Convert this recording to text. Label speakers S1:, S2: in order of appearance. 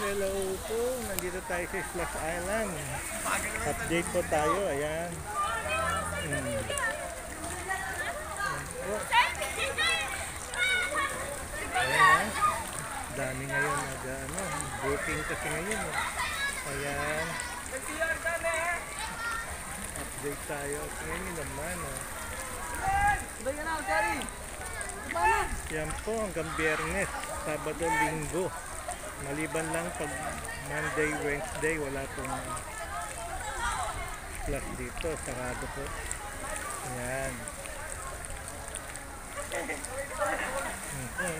S1: Hello po, nandito tayo sa Splash Island. Update po tayo, ayan. Oh. Ayan, dami ngayon booking kasi ngayon. Ayan. Update tayo. Ngayon naman. Yan po hanggang Biyernes, Sabado, Linggo. Maliban lang pag Monday, Wednesday, wala pong class dito. Sarado po. Ayan. Okay.